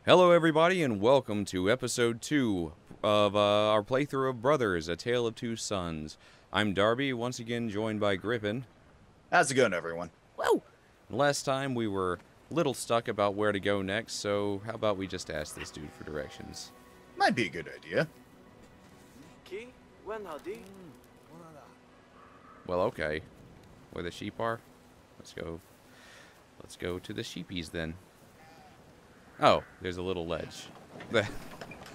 Hello everybody and welcome to episode 2 of our playthrough of Brothers, A Tale of Two Sons. I'm Darby, once again joined by Griffin. How's it going, everyone? Whoa! Last time we were a little stuck about where to go next, so how about we just ask this dude for directions? Might be a good idea. Well, okay. Where the sheep are? Let's go to the sheepies then. Oh, there's a little ledge.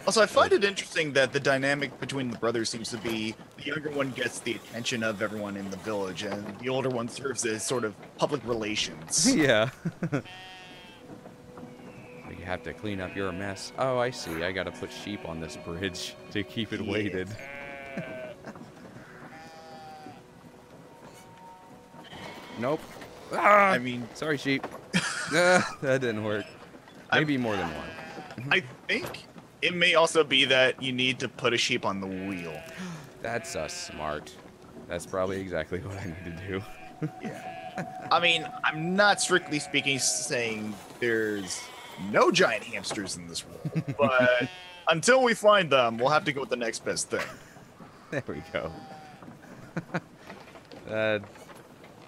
Also, I find it interesting that the dynamic between the brothers seems to be the younger one gets the attention of everyone in the village, and the older one serves as sort of public relations. Yeah. You have to clean up your mess. Oh, I see. I gotta put sheep on this bridge to keep it weighted. Nope. Ah! I mean, sorry, sheep. That didn't work. Maybe more than one. I think it may also be that you need to put a sheep on the wheel. That's smart. That's probably exactly what I need to do. Yeah. I mean, I'm not strictly speaking saying there's no giant hamsters in this world, but until we find them, we'll have to go with the next best thing. There we go.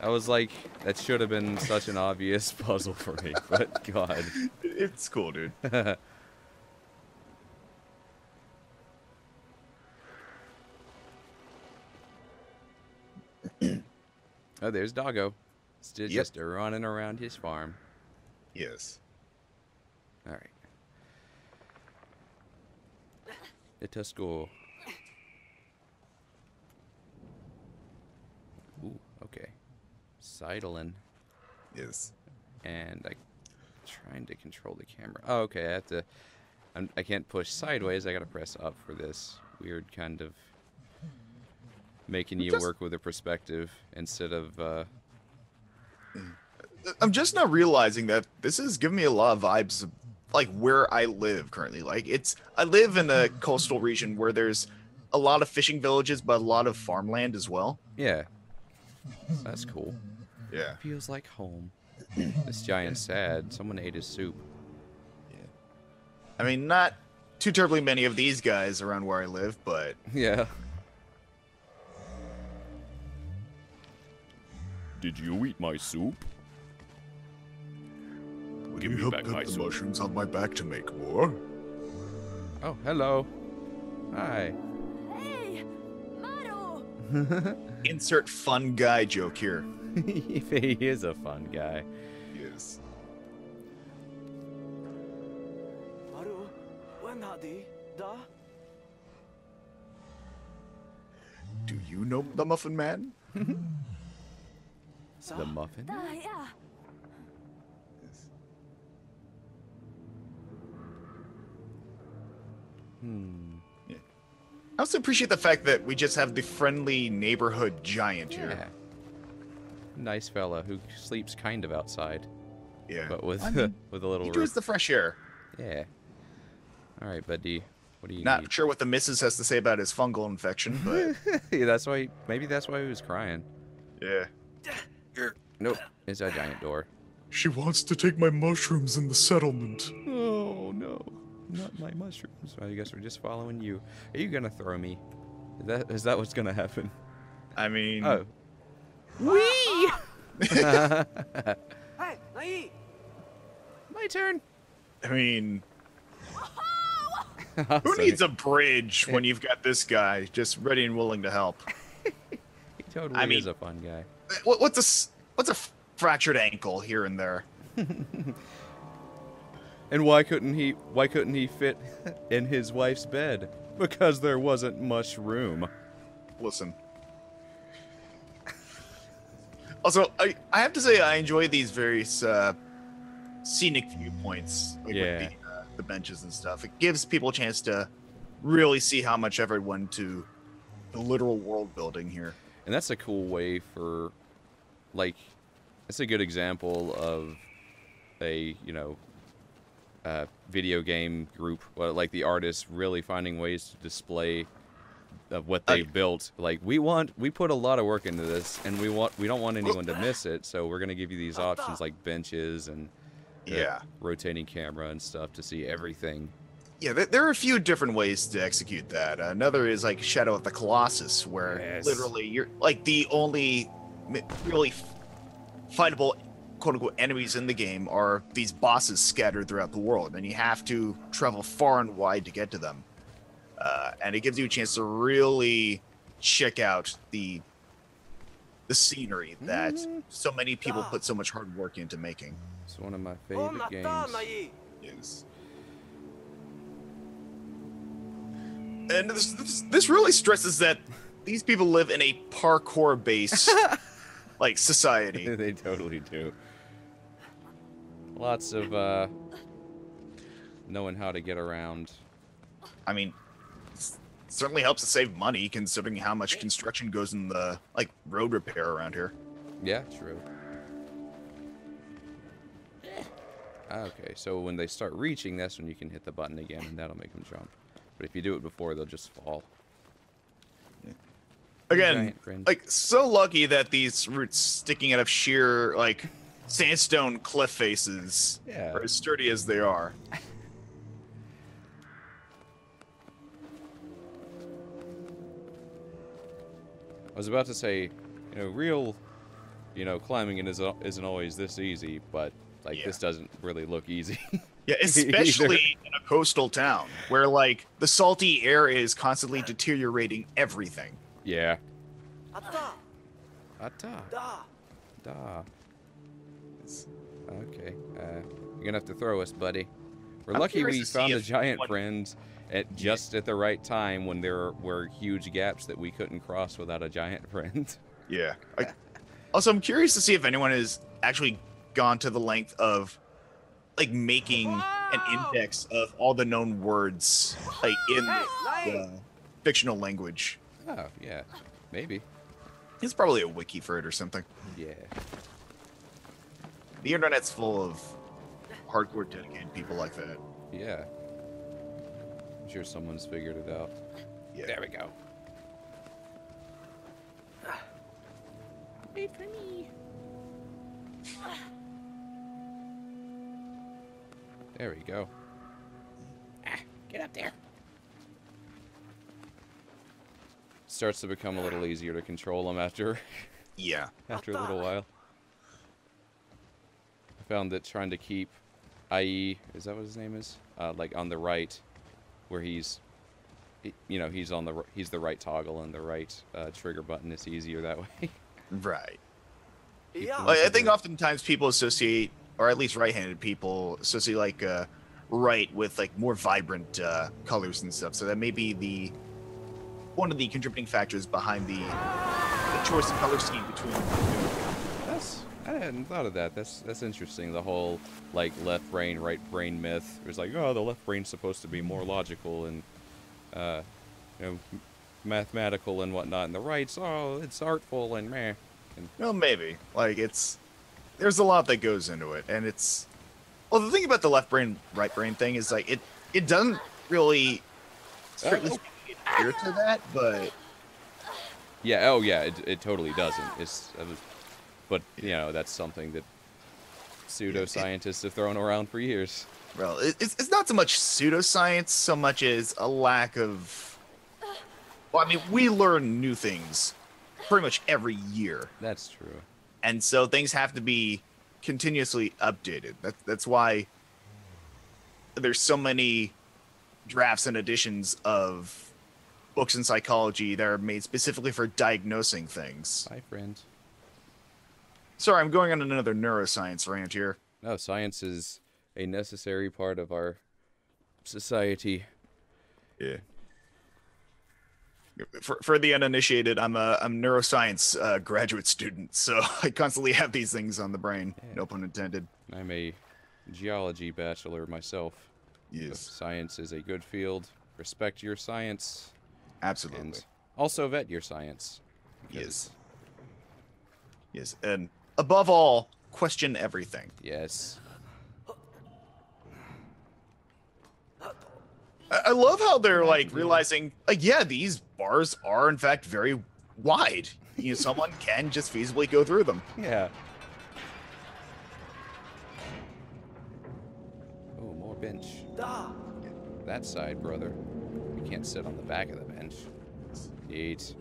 I was like, that should have been such an obvious puzzle for me, but God. It's cool, dude. Oh, there's Doggo. Still just running around his farm. Yes. All right. It's a school. Ooh, okay. Sidling. Yes. And I'm trying to control the camera. Oh, okay. I have to. I can't push sideways. I gotta press up for this weird kind of making you work with a perspective instead of. I'm just now realizing that this is giving me a lot of vibes of like where I live currently. Like I live in a coastal region where there's a lot of fishing villages, but a lot of farmland as well. Yeah. That's cool. Yeah. Feels like home. This giant's sad. Someone ate his soup. Yeah. I mean, not too terribly many of these guys around where I live, but yeah. Did you eat my soup? would Give you me help back cut my the soup. mushrooms on my back to make more? Oh, hello. Hi. Hey, Maru! Insert fun guy joke here. He is a fun guy. Yes. Maru, wanadi da? Do you know the Muffin Man? The muffin? Yeah. Yeah. I also appreciate the fact that we just have the friendly neighborhood giant here. Yeah. Nice fella who sleeps kind of outside. Yeah. But with I mean, with a little he roof. enjoys the fresh air. Yeah. All right, buddy. What do you Not need? sure what the missus has to say about his fungal infection, but Yeah, that's why. Maybe that's why he was crying. yeah. Nope. It's a giant door. She wants to take my mushrooms in the settlement. Oh no, not my mushrooms. I guess we're just following you. Are you gonna throw me? Is that what's gonna happen? I mean, Oh. Wee! Hey, Nai! my turn. I mean, who Awesome. needs a bridge when you've got this guy just ready and willing to help? He totally I mean- is a fun guy. What's a fractured ankle here and there? And why couldn't he fit in his wife's bed? Because there wasn't much room. Listen. Also, I have to say I enjoy these various scenic viewpoints, like Yeah. with the benches and stuff. It gives people a chance to really see how much effort went to the literal world building here. And that's a cool way for, like, it's a good example of a, video game group, like the artists really finding ways to display of what they built. Like, we put a lot of work into this, and we don't want anyone to miss it, so we're gonna give you these options like benches and Yeah. rotating camera and stuff to see everything. Yeah, there are a few different ways to execute that. Another is like Shadow of the Colossus, where Yes. literally you're like the only really fightable quote-unquote enemies in the game are these bosses scattered throughout the world, and you have to travel far and wide to get to them. And it gives you a chance to really check out the scenery that so many people put so much hard work into making. It's one of my お favorite また games. ない Yes. And this really stresses that these people live in a parkour-based like society. They totally do. Lots of knowing how to get around. I mean, it certainly helps to save money considering how much construction goes in the like road repair around here. Yeah, true. Okay, so when they start reaching, that's when you can hit the button again, and that'll make them jump. But if you do it before, they'll just fall. Again, Giant friend. like so lucky that these roots sticking out of sheer like sandstone cliff faces Yeah. are as sturdy as they are. I was about to say, real, climbing isn't always this easy, but like Yeah. this doesn't really look easy. Yeah, especially in a coastal town where like the salty air is constantly deteriorating everything. Yeah. あった Ata. だ Da. Okay. You're gonna have to throw us, buddy. We're I'm lucky curious we to see found a if giant what- friend at just at the right time when there were huge gaps that we couldn't cross without a giant friend. Yeah. Also, I'm curious to see if anyone has actually gone to the length of like making an index of all the known words like in the fictional language. Oh, yeah. Maybe. It's probably a wiki for it or something. Yeah. The internet's full of hardcore dedicated people like that. Yeah. I'm sure someone's figured it out. Yeah. There we go. Wait for me. There we go. Get up there. Starts to become a little easier to control them after Yeah. after a little while. I found that trying to keep IE, is that what his name is? Like on the right, where he's the right toggle and the right trigger button. It's easier that way. Right. いや I think oftentimes people associate, or at least right-handed people associate like right with like more vibrant colors and stuff. So that may be one of the contributing factors behind the choice in color scheme between the two. I hadn't thought of that. That's interesting. The whole like left brain, right brain myth. It was like, oh, the left brain's supposed to be more logical and mathematical and whatnot, and the right's it's artful and meh. And Well, maybe. Like there's a lot that goes into it, and the thing about the left brain, right brain thing is like it doesn't really strictly speaking adhere to that, but yeah, oh yeah, it totally doesn't. But that's something that pseudoscientists have thrown around for years. well, it's not so much pseudoscience so much as a lack of. Well, I mean, we learn new things pretty much every year, That's true. and so things have to be continuously updated. That's why there's so many drafts and editions of books in psychology that are made specifically for diagnosing things. Hi, friend. Sorry, I'm going on another neuroscience rant here. No, science is a necessary part of our society. Yeah. For the uninitiated, I'm a neuroscience graduate student, so I constantly have these things on the brain. Yeah. No pun intended. I'm a geology bachelor myself. If Yes, science is a good field. Respect your science. absolutely. And also vet your science. Yes. Yes, and above all, question everything. Yes. I love how they're like realizing, like, yeah, these bars are in fact very wide. Someone can just feasibly go through them. Yeah. Da. That side, brother. We can't sit on the back of the bench. Eat.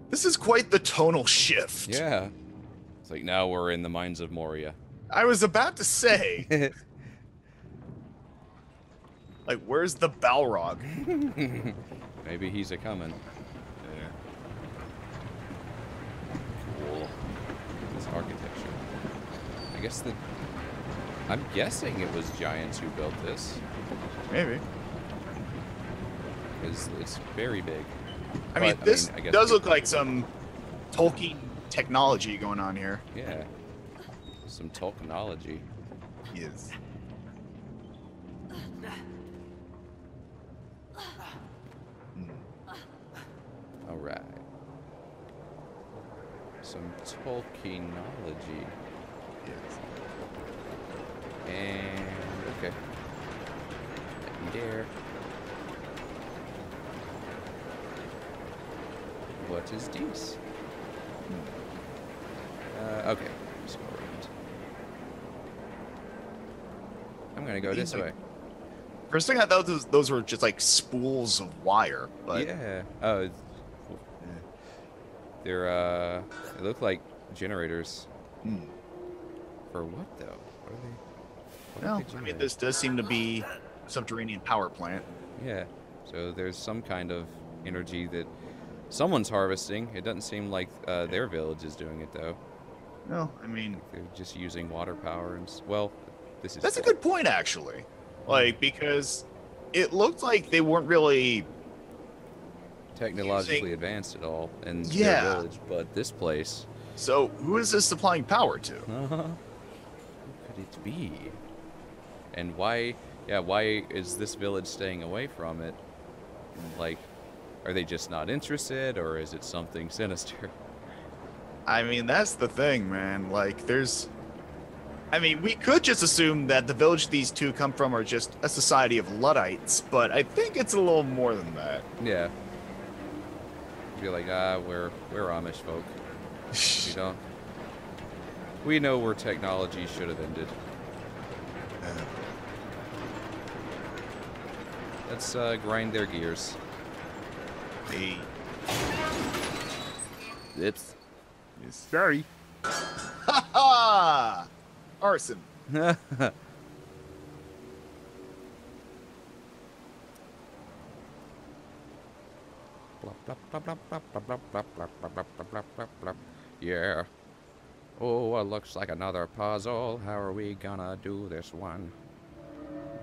This is quite the tonal shift. Yeah. It's like now we're in the mines of Moria. I was about to say, like, where's the Balrog? Maybe he's a coming. Cool. This architecture. I guess I'm guessing it was giants who built this. Maybe. Because it's very big. I mean, But, this I guess does look like some Tolkien technology going on here. Yeah. Some Tolkienology. Yes. Alright. Some Tolkienology. Yes. And okay. Let me dare. What is this? Okay. Let's go around. I'm gonna go this way. First thing I thought those were just like spools of wire, but Yeah. Oh. They're they look like generators. Hmm. For what though? What are they? Well, they I mean, generate? this does seem to be a subterranean power plant. Yeah. So there's some kind of energy that someone's harvesting. It doesn't seem like their village is doing it though. No, I mean, They're just using water power and well, this is that's a good point actually. Like, because it looked like they weren't really technologically advanced at all in Yeah. their village, but this place. So, who is this supplying power to? Who could it be? And why? Yeah, why is this village staying away from it? Like, are they just not interested, or is it something sinister? I mean, that's the thing, man. Like, I mean, we could just assume that the village these two come from are just a society of Luddites, but I think it's a little more than that. Yeah. Be like, we're Amish folk. We don't. We know where technology should have ended. Let's grind their gears. Hey. It's. Sorry. Ha ha! Arson. Yeah. Oh, it looks like another puzzle. How are we gonna do this one?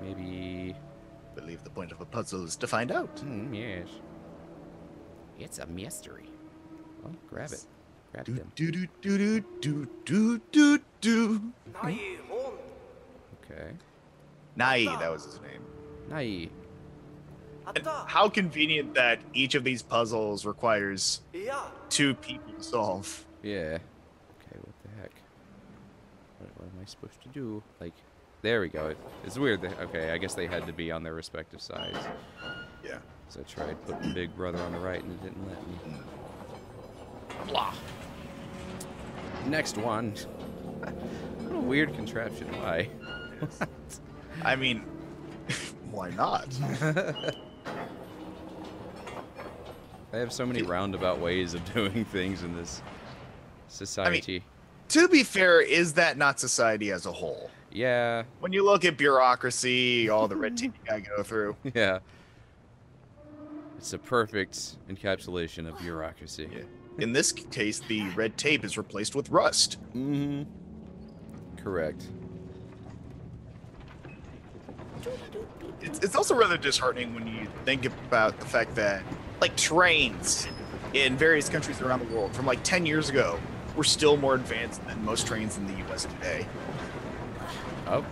Maybe. I believe the point of a puzzle is to find out. Yes. It's a mystery. Well, grab it. Grab Do them. do do do do do do do. Nai hon. Okay. Nai, that was his name. Nai. And Atta. how convenient that each of these puzzles requires Yeah. 2 people to solve. Yeah. Okay, what the heck? What am I supposed to do? Like, there we go. It's weird that, okay, I guess they had to be on their respective sides. Yeah. So I tried putting Big Brother on the right and it didn't let me. Blah. Next one. What a weird contraption. Why? I mean, why not? They have so many roundabout ways of doing things in this society. To be fair, is that not society as a whole? Yeah, When you look at bureaucracy, all the red tape you gotta go through. yeah. It's a perfect encapsulation of bureaucracy. Yeah. In this case, the red tape is replaced with rust. Mm-hmm. Correct. It's also rather disheartening when you think about the fact that, like, trains in various countries around the world from like 10 years ago were still more advanced than most trains in the U.S. today. Oh,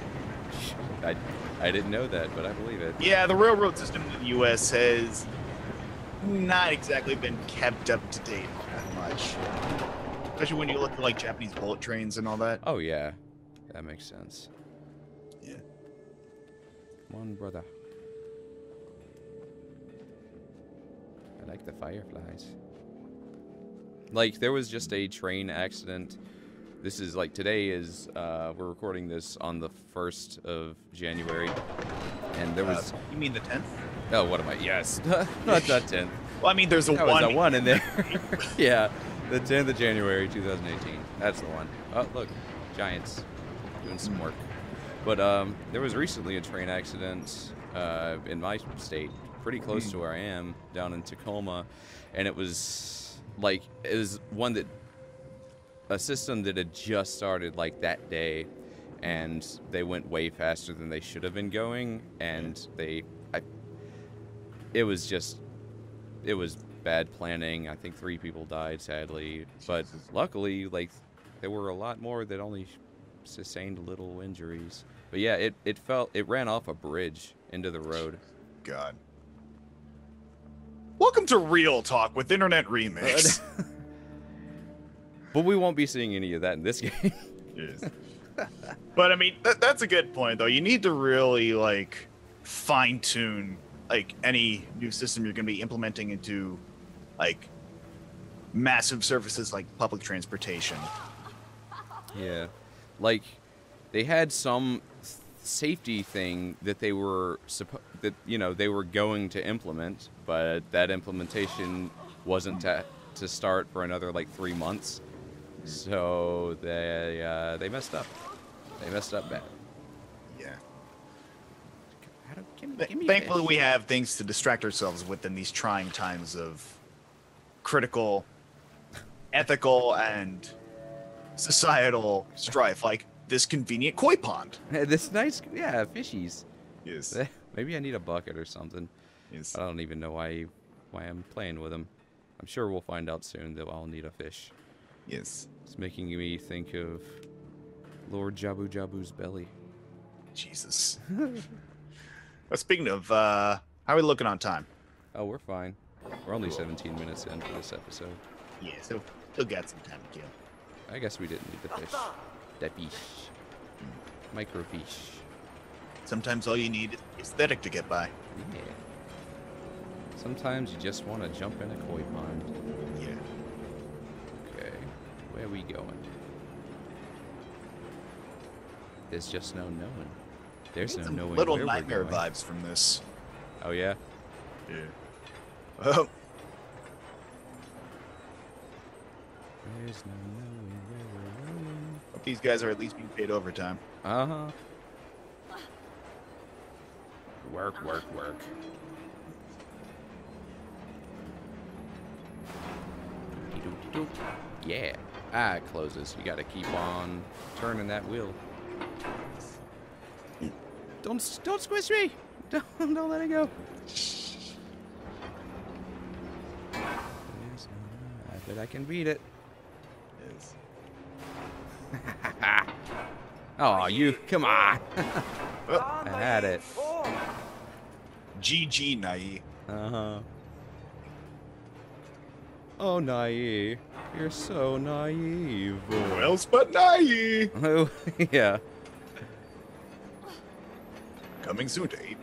I didn't know that, but I believe it. Yeah, the railroad system in the U.S. has not exactly been kept up to date that much. Especially when you look at, like, Japanese bullet trains and all that. Oh yeah, that makes sense. Yeah. Come on, brother. I like the fireflies. Like, there was just a train accident this is like today is we're recording this on the 1st of January, and there was You mean the 10th? oh, what am I? Yes, not that 10th. Well, I mean, there's a That one. was a 1 in there. Yeah, the 10th of January 2018. That's the one. Oh, look, Giants doing some work. But there was recently a train accident in my state, pretty close to where I am, down in Tacoma, and it was like one that a system that had just started like that day, and they went way faster than they should have been going, and it was bad planning. I think 3 people died, sadly, but luckily, like, there were a lot more that only sustained little injuries. But yeah, it ran off a bridge into the road. God. Welcome to Real Talk with Internet Remix. But we won't be seeing any of that in this game. Yes. But I mean, that's a good point, though. You need to really like fine tune like any new system you're going to be implementing into like massive services like public transportation. Yeah, like they had some safety thing that they were they were going to implement, but that implementation wasn't to start for another like 3 months. So they messed up. They messed up bad. Yeah. Give me Thankfully, fish. we have things to distract ourselves with in these trying times of critical, ethical, and societal strife, like this convenient koi pond. This nice, yeah, fishies. Yes. Maybe I need a bucket or something. Yes. I don't even know why I'm playing with them. I'm sure we'll find out soon that I'll need a fish. Yes. It's making me think of Lord Jabu Jabu's belly. Jesus. Speaking of, how are we looking on time? Oh, we're fine. We're only 17 minutes in for this episode. Yeah, so still got some time to kill. I guess we didn't need the fish. That fish. Microfish. Sometimes all you need is aesthetic to get by. Yeah. Sometimes you just want to jump in a koi pond. Yeah. Okay. Where are we going? There's just no knowing. There's no Some knowing little where nightmare we're going. vibes from this. Oh, yeah? Yeah. Oh, There's no knowing where we're going. hope these guys are at least being paid overtime. Uh-huh. Work, work, work. Doop-de-doop. Yeah. Ah, it closes. You gotta keep on turning that wheel. Don't squish me! Don't let it go. I bet I can beat it. Yes. Oh, you, come on. I had it. GG, Nai. Uh-huh. Oh, naive. You're so naive. Who else but Nai? Oh, yeah. Coming soon to 8.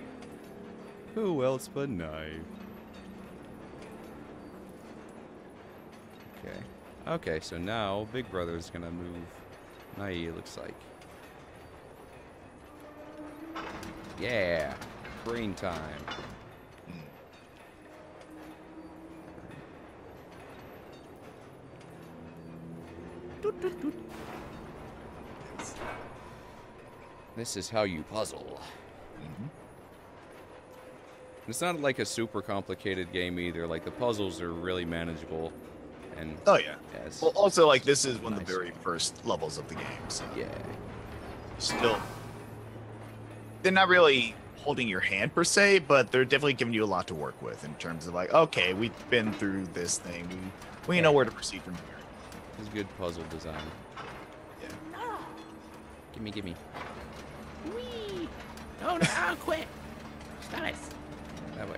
Who else but naive? Okay. Okay, so now Big Brother's gonna move Nai, it looks like. Yeah. Green time. Doot, doot, doot. This is how you puzzle. It's not like a super complicated game either. Like the puzzles are really manageable, and Oh, yeah. yes, Well, also, like, this is one of Nice. the very first levels of the game, so yeah, still. They're not really holding your hand per se, but they're definitely giving you a lot to work with in terms of, like, okay, we've been through this thing. We know where to proceed from here. it's good puzzle design. Yeah. Gimme, gimme. Whee! Oh no! Oh, quit! Stop it! That way.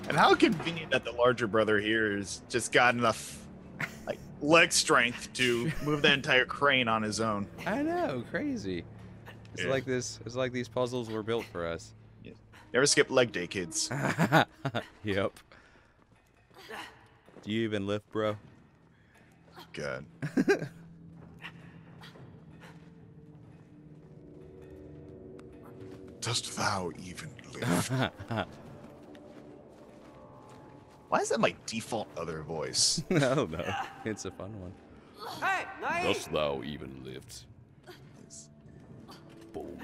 And how convenient that the larger brother here has just got enough like leg strength to move the entire crane on his own. I know, crazy. It's Yeah. like this. It's like these puzzles were built for us. Never skip leg day, kids. Yep. Do you even lift, bro? God. Dost thou even live? Why is that my default other voice? I don't know. It's a fun one. Hey, nice. Dost thou even lift? Boom.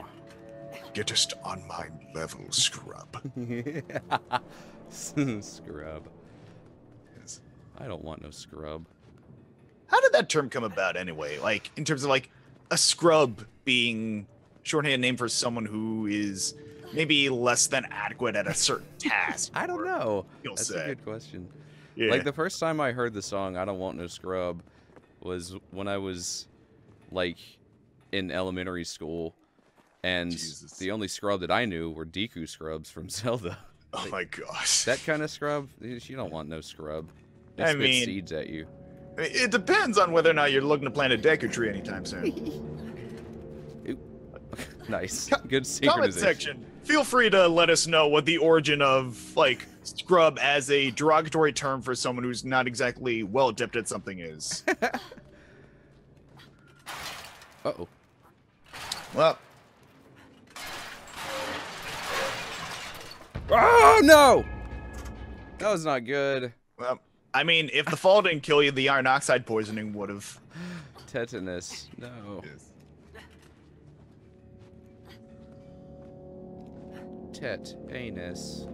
Gettest on my level, scrub. Scrub. Yes. I don't want no scrub. How did that term come about anyway? Like, in terms of like a scrub being shorthand name for someone who is maybe less than adequate at a certain task. I don't know. You'll That's say. a good question. Yeah. Like the first time I heard the song "I Don't Want No Scrub" was when I was like in elementary school, and Jesus. the only scrub that I knew were Deku scrubs from Zelda. Oh my gosh. That kind of scrub, you don't want no scrub. It I spits mean- seeds at you. It depends on whether or not you're looking to plant a Deku tree anytime soon. Nice. Good Comment synchronization. section. Feel free to let us know what the origin of like scrub as a derogatory term for someone who's not exactly well adept at something is. Uh-oh. Well, Oh, no! That was not good. I mean, if the fall didn't kill you, the iron oxide poisoning would have. Tetanus. No. Anus.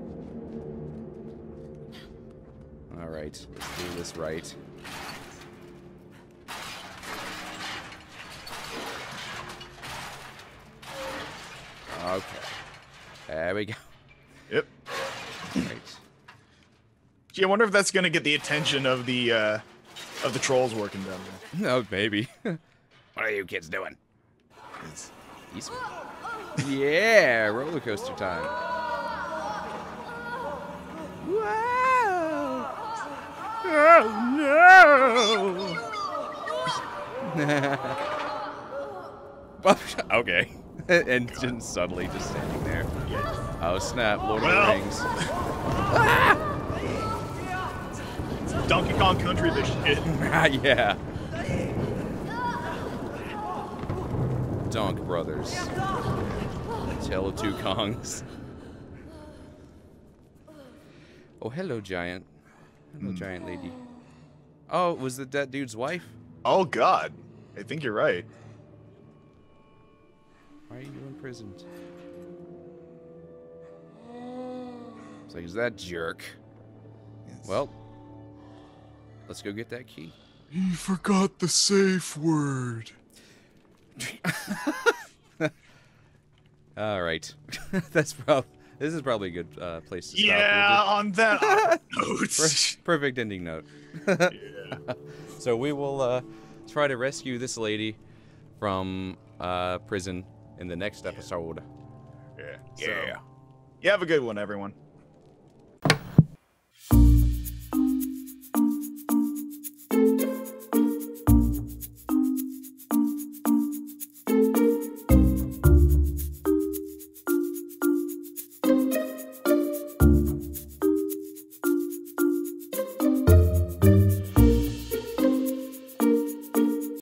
Alright, let's do this right. Okay. There we go. Yep. Right. Gee, I wonder if that's gonna get the attention of the trolls working down there. No, maybe. What are you kids doing? It's- He's... Yeah, roller coaster time. Wow! Oh no! Okay. And just suddenly just standing there. Oh snap! Lord of the Rings. Donkey Kong Country, this shit. Yeah. Donk Brothers. Tale of Two Kongs. Oh, hello, giant. Hello, giant lady. Oh, was it that dude's wife? Oh God, I think you're right. Why are you imprisoned? It's like, is that jerk? Well, let's go get that key. He forgot the safe word. All right, this is probably a good place to stop. Yeah, on that note. Perfect ending note. Yeah. So we will try to rescue this lady from prison in the next episode. Yeah. So, You have a good one, everyone.